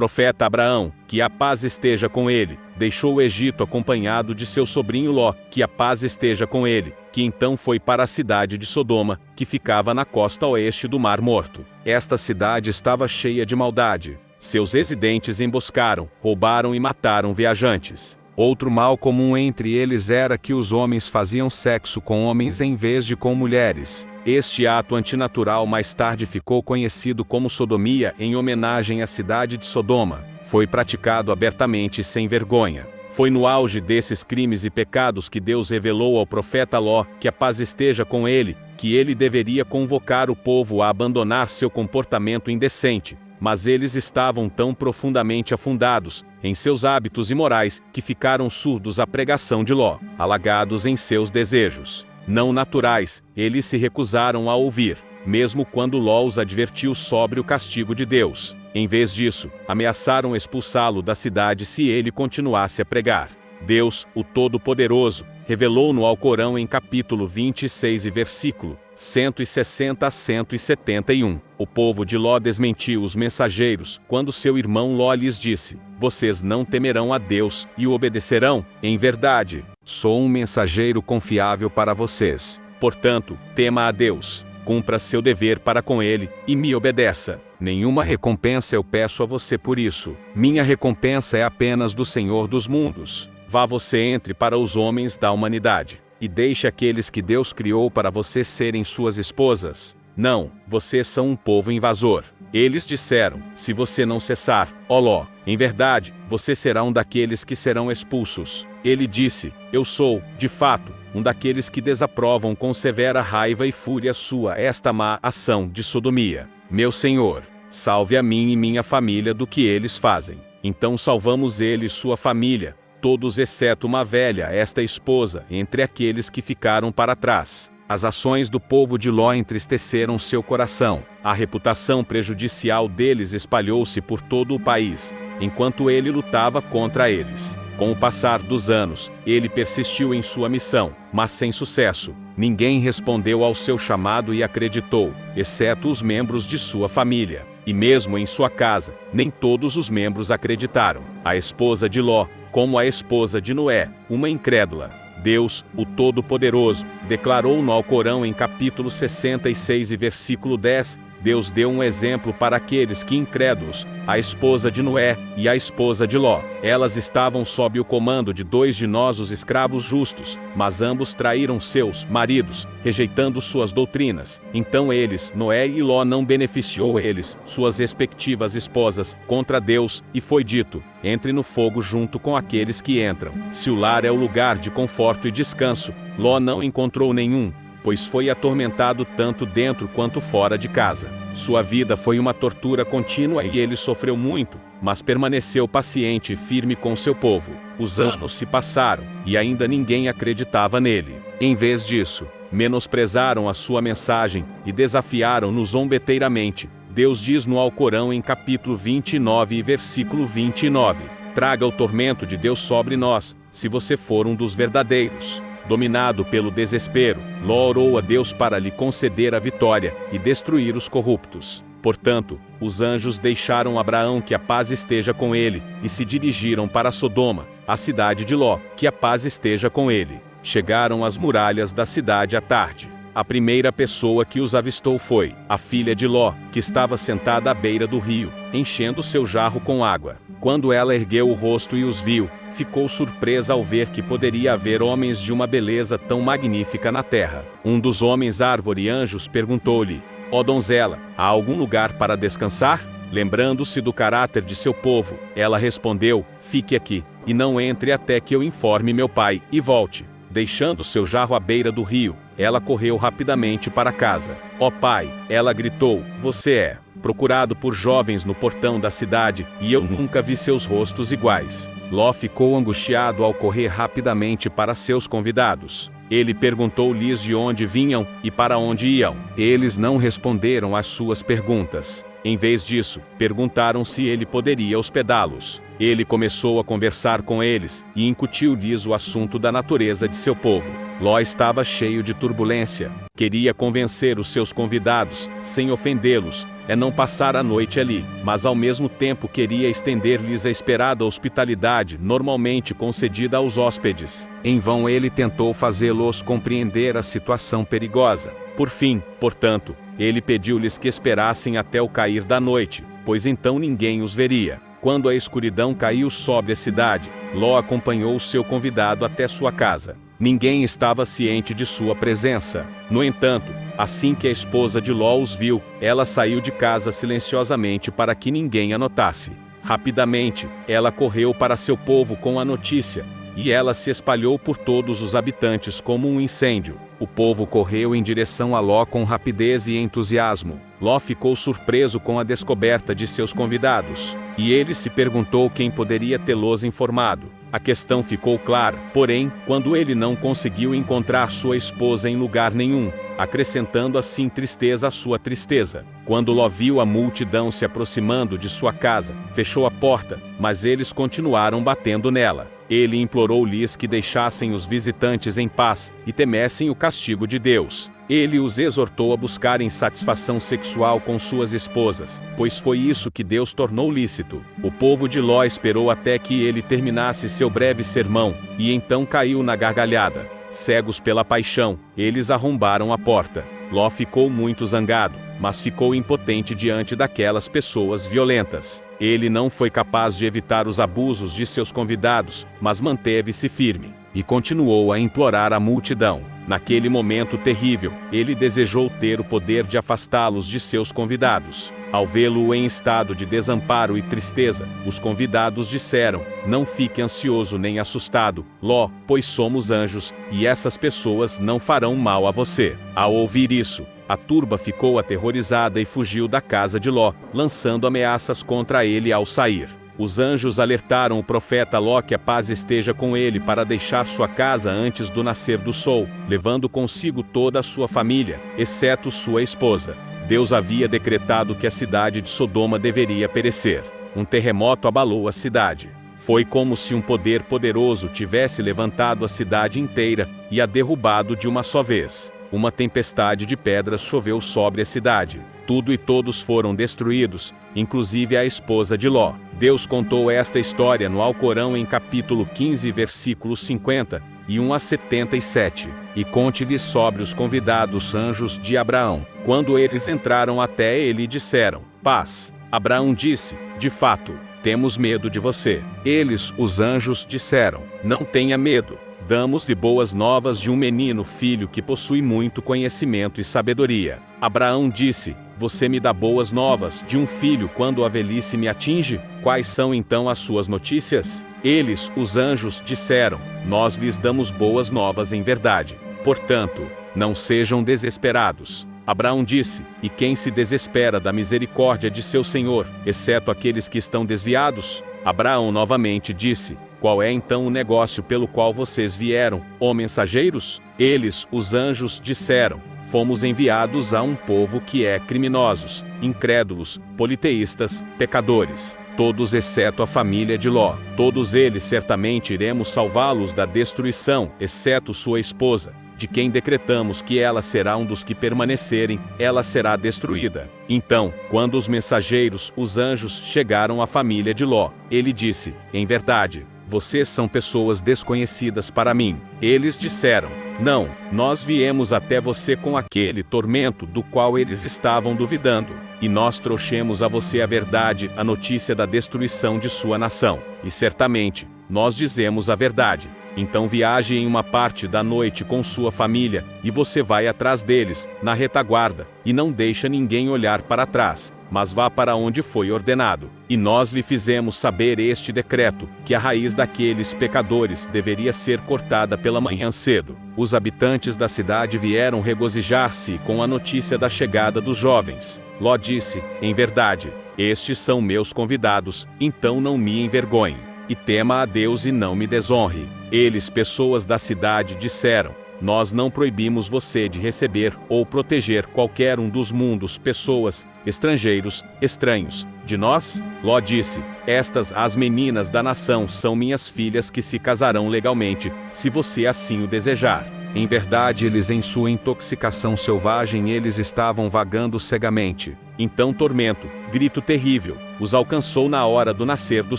profeta Abraão, que a paz esteja com ele, deixou o Egito acompanhado de seu sobrinho Ló, que a paz esteja com ele, que então foi para a cidade de Sodoma, que ficava na costa oeste do Mar Morto. Esta cidade estava cheia de maldade. Seus residentes emboscaram, roubaram e mataram viajantes. Outro mal comum entre eles era que os homens faziam sexo com homens em vez de com mulheres. Este ato antinatural mais tarde ficou conhecido como sodomia em homenagem à cidade de Sodoma. Foi praticado abertamente e sem vergonha. Foi no auge desses crimes e pecados que Deus revelou ao profeta Ló, que a paz esteja com ele, que ele deveria convocar o povo a abandonar seu comportamento indecente. Mas eles estavam tão profundamente afundados em seus hábitos imorais que ficaram surdos à pregação de Ló. Alagados em seus desejos não naturais, eles se recusaram a ouvir, mesmo quando Ló os advertiu sobre o castigo de Deus. Em vez disso, ameaçaram expulsá-lo da cidade se ele continuasse a pregar. Deus, o Todo-Poderoso, revelou no Alcorão em capítulo 26 e versículo 160 a 171. O povo de Ló desmentiu os mensageiros quando seu irmão Ló lhes disse: "Vocês não temerão a Deus e o obedecerão? Em verdade, sou um mensageiro confiável para vocês. Portanto, tema a Deus, cumpra seu dever para com ele e me obedeça. Nenhuma recompensa eu peço a você por isso. Minha recompensa é apenas do Senhor dos mundos. Vá você entre para os homens da humanidade, e deixe aqueles que Deus criou para você serem suas esposas. Não, vocês são um povo invasor." Eles disseram: "Se você não cessar, ó Ló, em verdade, você será um daqueles que serão expulsos." Ele disse: "Eu sou, de fato, um daqueles que desaprovam com severa raiva e fúria esta má ação de sodomia. Meu Senhor, salve a mim e minha família do que eles fazem." Então salvamos ele e sua família, todos exceto uma velha, esta esposa, entre aqueles que ficaram para trás. As ações do povo de Ló entristeceram seu coração. A reputação prejudicial deles espalhou-se por todo o país, enquanto ele lutava contra eles. Com o passar dos anos, ele persistiu em sua missão, mas sem sucesso. Ninguém respondeu ao seu chamado e acreditou, exceto os membros de sua família. E mesmo em sua casa, nem todos os membros acreditaram. A esposa de Ló, como a esposa de Noé, uma incrédula. Deus, o Todo-Poderoso, declarou no Alcorão em capítulo 66 e versículo 10, Deus deu um exemplo para aqueles que incrédulos, a esposa de Noé e a esposa de Ló. Elas estavam sob o comando de 2 de nós os escravos justos, mas ambos traíram seus maridos, rejeitando suas doutrinas. Então eles, Noé e Ló, não beneficiou eles, suas respectivas esposas, contra Deus, e foi dito: "Entre no fogo junto com aqueles que entram." Se o lar é o lugar de conforto e descanso, Ló não encontrou nenhum, pois foi atormentado tanto dentro quanto fora de casa. Sua vida foi uma tortura contínua e ele sofreu muito, mas permaneceu paciente e firme com seu povo. Os anos se passaram, e ainda ninguém acreditava nele. Em vez disso, menosprezaram a sua mensagem, e desafiaram-no zombeteiramente. Deus diz no Alcorão em capítulo 29 e versículo 29, "Traga o tormento de Deus sobre nós, se você for um dos verdadeiros." Dominado pelo desespero, Ló orou a Deus para lhe conceder a vitória e destruir os corruptos. Portanto, os anjos deixaram Abraão, que a paz esteja com ele, e se dirigiram para Sodoma, a cidade de Ló, que a paz esteja com ele. Chegaram às muralhas da cidade à tarde. A primeira pessoa que os avistou foi a filha de Ló, que estava sentada à beira do rio, enchendo seu jarro com água. Quando ela ergueu o rosto e os viu, ficou surpresa ao ver que poderia haver homens de uma beleza tão magnífica na terra. Um dos homens árvore anjos perguntou-lhe: "Ó donzela, há algum lugar para descansar?" Lembrando-se do caráter de seu povo, ela respondeu: "Fique aqui, e não entre até que eu informe meu pai, e volte." Deixando seu jarro à beira do rio, ela correu rapidamente para casa. "Ó pai," ela gritou, "você é procurado por jovens no portão da cidade, e eu nunca vi seus rostos iguais." Ló ficou angustiado ao correr rapidamente para seus convidados. Ele perguntou-lhes de onde vinham e para onde iam. Eles não responderam às suas perguntas. Em vez disso, perguntaram se ele poderia hospedá-los. Ele começou a conversar com eles e incutiu-lhes o assunto da natureza de seu povo. Ló estava cheio de turbulência. Queria convencer os seus convidados, sem ofendê-los, é não passar a noite ali, mas ao mesmo tempo queria estender-lhes a esperada hospitalidade normalmente concedida aos hóspedes. Em vão ele tentou fazê-los compreender a situação perigosa. Por fim, portanto, ele pediu-lhes que esperassem até o cair da noite, pois então ninguém os veria. Quando a escuridão caiu sobre a cidade, Ló acompanhou seu convidado até sua casa. Ninguém estava ciente de sua presença. No entanto, assim que a esposa de Ló os viu, ela saiu de casa silenciosamente para que ninguém a notasse. Rapidamente, ela correu para seu povo com a notícia, e ela se espalhou por todos os habitantes como um incêndio. O povo correu em direção a Ló com rapidez e entusiasmo. Ló ficou surpreso com a descoberta de seus convidados, e ele se perguntou quem poderia tê-los informado. A questão ficou clara, porém, quando ele não conseguiu encontrar sua esposa em lugar nenhum, acrescentando assim tristeza à sua tristeza. Quando Ló viu a multidão se aproximando de sua casa, fechou a porta, mas eles continuaram batendo nela. Ele implorou-lhes que deixassem os visitantes em paz e temessem o castigo de Deus. Ele os exortou a buscarem satisfação sexual com suas esposas, pois foi isso que Deus tornou lícito. O povo de Ló esperou até que ele terminasse seu breve sermão, e então caiu na gargalhada. Cegos pela paixão, eles arrombaram a porta. Ló ficou muito zangado, mas ficou impotente diante daquelas pessoas violentas. Ele não foi capaz de evitar os abusos de seus convidados, mas manteve-se firme, e continuou a implorar à multidão. Naquele momento terrível, ele desejou ter o poder de afastá-los de seus convidados. Ao vê-lo em estado de desamparo e tristeza, os convidados disseram: "Não fique ansioso nem assustado, Ló, pois somos anjos, e essas pessoas não farão mal a você." Ao ouvir isso, a turba ficou aterrorizada e fugiu da casa de Ló, lançando ameaças contra ele ao sair. Os anjos alertaram o profeta Ló que a paz esteja com ele para deixar sua casa antes do nascer do sol, levando consigo toda a sua família, exceto sua esposa. Deus havia decretado que a cidade de Sodoma deveria perecer. Um terremoto abalou a cidade. Foi como se um poder poderoso tivesse levantado a cidade inteira e a derrubado de uma só vez. Uma tempestade de pedras choveu sobre a cidade. Tudo e todos foram destruídos, inclusive a esposa de Ló. Deus contou esta história no Alcorão em capítulo 15, versículos 51 a 77. E conte-lhes sobre os convidados anjos de Abraão. Quando eles entraram até ele e disseram: "Paz." Abraão disse: "De fato, temos medo de você." Eles, os anjos, disseram: "Não tenha medo. Damos-lhe boas novas de um menino filho que possui muito conhecimento e sabedoria." Abraão disse: "Você me dá boas novas de um filho quando a velhice me atinge? Quais são então as suas notícias?" Eles, os anjos, disseram: "Nós lhes damos boas novas em verdade. Portanto, não sejam desesperados." Abraão disse: "E quem se desespera da misericórdia de seu Senhor, exceto aqueles que estão desviados?" Abraão novamente disse: "Qual é então o negócio pelo qual vocês vieram, ó mensageiros?" Eles, os anjos, disseram: "Fomos enviados a um povo que é criminosos, incrédulos, politeístas, pecadores. Todos exceto a família de Ló. Todos eles certamente iremos salvá-los da destruição, exceto sua esposa, de quem decretamos que ela será um dos que permanecerem, ela será destruída." Então, quando os mensageiros, os anjos, chegaram à família de Ló, ele disse: "Em verdade, vocês são pessoas desconhecidas para mim." Eles disseram: "Não, nós viemos até você com aquele tormento do qual eles estavam duvidando, e nós trouxemos a você a verdade, a notícia da destruição de sua nação. E certamente, nós dizemos a verdade. Então viaje em uma parte da noite com sua família, e você vai atrás deles, na retaguarda, e não deixa ninguém olhar para trás, mas vá para onde foi ordenado. E nós lhe fizemos saber este decreto, que a raiz daqueles pecadores deveria ser cortada pela manhã cedo." Os habitantes da cidade vieram regozijar-se com a notícia da chegada dos jovens. Ló disse: "Em verdade, estes são meus convidados, então não me envergonhe. E tema a Deus e não me desonre." Eles, pessoas da cidade, disseram: "Nós não proibimos você de receber ou proteger qualquer um dos mundos, pessoas, estrangeiros, estranhos, de nós." Ló disse: "Estas, as meninas da nação, são minhas filhas que se casarão legalmente, se você assim o desejar." Em verdade, eles, em sua intoxicação selvagem, eles estavam vagando cegamente. Então tormento, grito terrível, os alcançou na hora do nascer do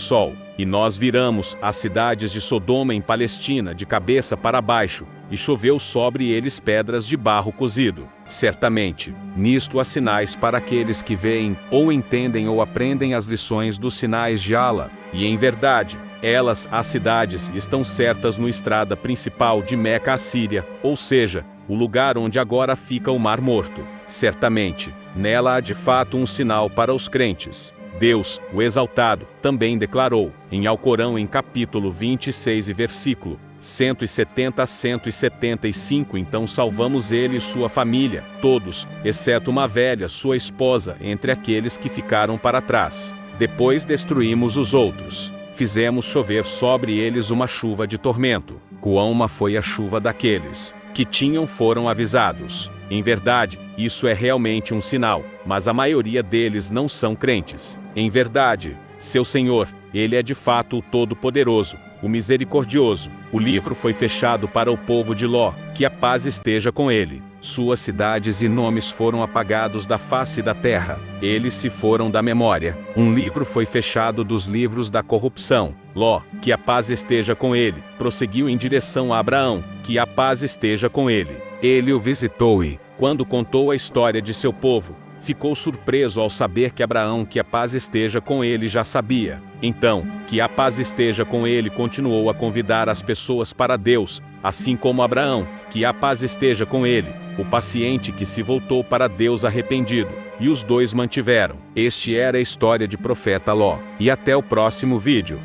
sol. E nós viramos as cidades de Sodoma em Palestina de cabeça para baixo, e choveu sobre eles pedras de barro cozido. Certamente, nisto há sinais para aqueles que veem, ou entendem ou aprendem as lições dos sinais de Allah. E em verdade, elas, as cidades, estão certas no estrada principal de Meca à Síria, ou seja, o lugar onde agora fica o Mar Morto. Certamente, nela há de fato um sinal para os crentes. Deus, o Exaltado, também declarou, em Alcorão em capítulo 26 e versículo 170 a 175, então salvamos ele e sua família, todos, exceto uma velha, sua esposa, entre aqueles que ficaram para trás. Depois destruímos os outros. Fizemos chover sobre eles uma chuva de tormento. Quão uma foi a chuva daqueles que foram avisados. Em verdade, isso é realmente um sinal, mas a maioria deles não são crentes. Em verdade, seu Senhor, Ele é de fato o Todo-Poderoso, o Misericordioso. O livro foi fechado para o povo de Ló, que a paz esteja com ele. Suas cidades e nomes foram apagados da face da terra. Eles se foram da memória. Um livro foi fechado dos livros da corrupção. Ló, que a paz esteja com ele, prosseguiu em direção a Abraão, que a paz esteja com ele. Ele o visitou e, quando contou a história de seu povo, ficou surpreso ao saber que Abraão, que a paz esteja com ele, já sabia. Então, que a paz esteja com ele, continuou a convidar as pessoas para Deus, assim como Abraão, que a paz esteja com ele, o paciente que se voltou para Deus arrependido, e os dois mantiveram. Este era a história de profeta Ló. E até o próximo vídeo.